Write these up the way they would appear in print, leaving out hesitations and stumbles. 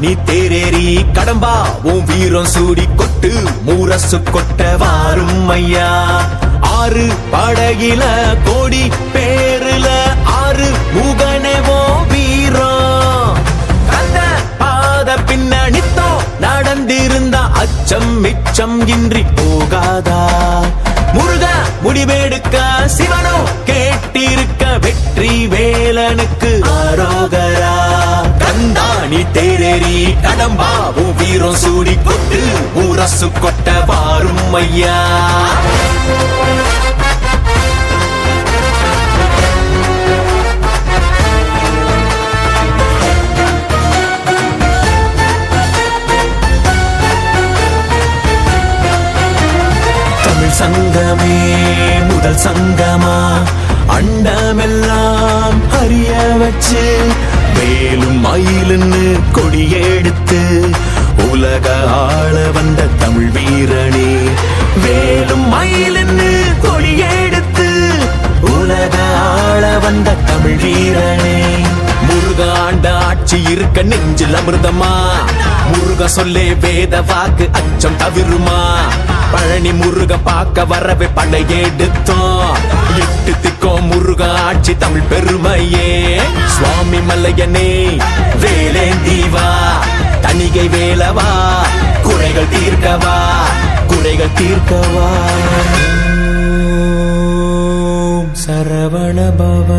நீ தேரேறி கடம்பா உன் வீரம் சூடி கொட்டு முரசு கொட்ட வாரும் ஐயா. ஆறு படகில கோடி பேருல ஆறு முகனேவோ வீரம். அந்த பாத பின்னணித்தோ நடந்திருந்தா அச்சம் மிச்சம் இன்றி போகாதா. முருக முடிவெடுக்க சிவனோ கேட்டிருக்க வெற்றி வேலனுக்கு ஆரோகரா. கந்தாணி தேரேறி கடம்பாவும் வீரம் சூடி கொட்டு முரசு கொட்ட வாரும் ஐயா. தமிழ் சங்கமே முதல் சங்கமா அண்டமெல்லாம் அறிய வச்சு வேலும் மயிலுன்னு கொடியெடுத்து உலக ஆள வந்த தமிழ் வீரனே. வேலும் மயிலுன்னு கொடியெடுத்து உலக ஆள வந்த தமிழ் வீரனே. முருக ஆண்ட ஆட்சி இருக்க நெஞ்சில் அமிர்தமா. முருக சொல்லே வேத வாக்கு அச்சம் தவிருமா. பழனி முருக பார்க்க வரவே படையெடுத்தோம். எட்டு திக்கும் முருக ஆட்சி தமிழ் பெருமையே. சுவாமி மல்லையனே வேலேந்தீவா தணிகை வேலவா குறைகள் தீர்க்கவா குறைகள் தீர்க்கவா. சரவண பவ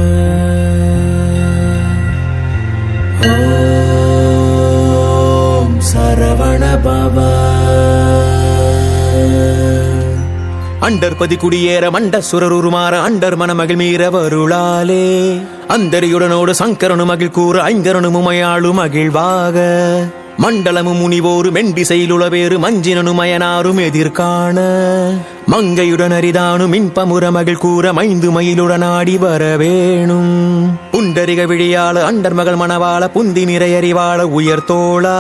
ஓம் சரவண பவ. அண்டர் பதி குடியேற மண்ட சுரருமாற அண்டர் மனமகிழ் மீற வருளாலே. அந்தரியுடனோடு சங்கரனு மகிழ் கூற ஐங்கரனு மயாளு மகிழ்வாக. மண்டலமு முனிவோரு மெண்டிசையிலுளவேறு மஞ்சினனு மயனாரும் எதிர்காண. மங்கையுடன் அரிதானு மின்பமுற மகிழ் கூற மைந்து மயிலுடன் ஆடி வரவேணும். புண்டரிக விழியாள அண்டர் மகள் மணவாள புந்தி நிறையறிவாள உயர்த்தோளா.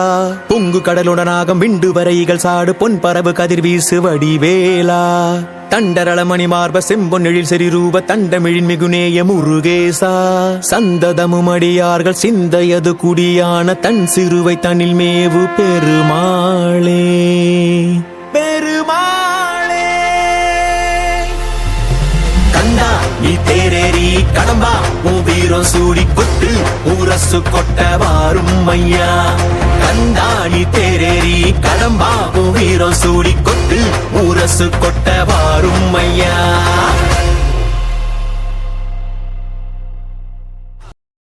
பொங்கு கடலுடனாக விண்டு வரைகள் சாடு பொன் பரவு கதிர் வீசு வடிவேலா. தண்டரள மணி மார்ப செம்பொன்னெழில் செறிரூப தண்டமிழின் மிகுநேய முருகேசா. சந்ததமும் அடியார்கள் சிந்தையது குடியான தன் சிறுவை தனில் மேவு பெருமாளே பெருமாளே. கண்டா நீ தேரேறி கடம்பா உன் வீரம் சூடி கொட்டு முரசு கொட்ட வாரும் ஐயா. கந்தாணி தேரேறி கடம்பா உன் வீரம் சூடி கொட்டு முரசு கொட்ட வாரும் ஐயா.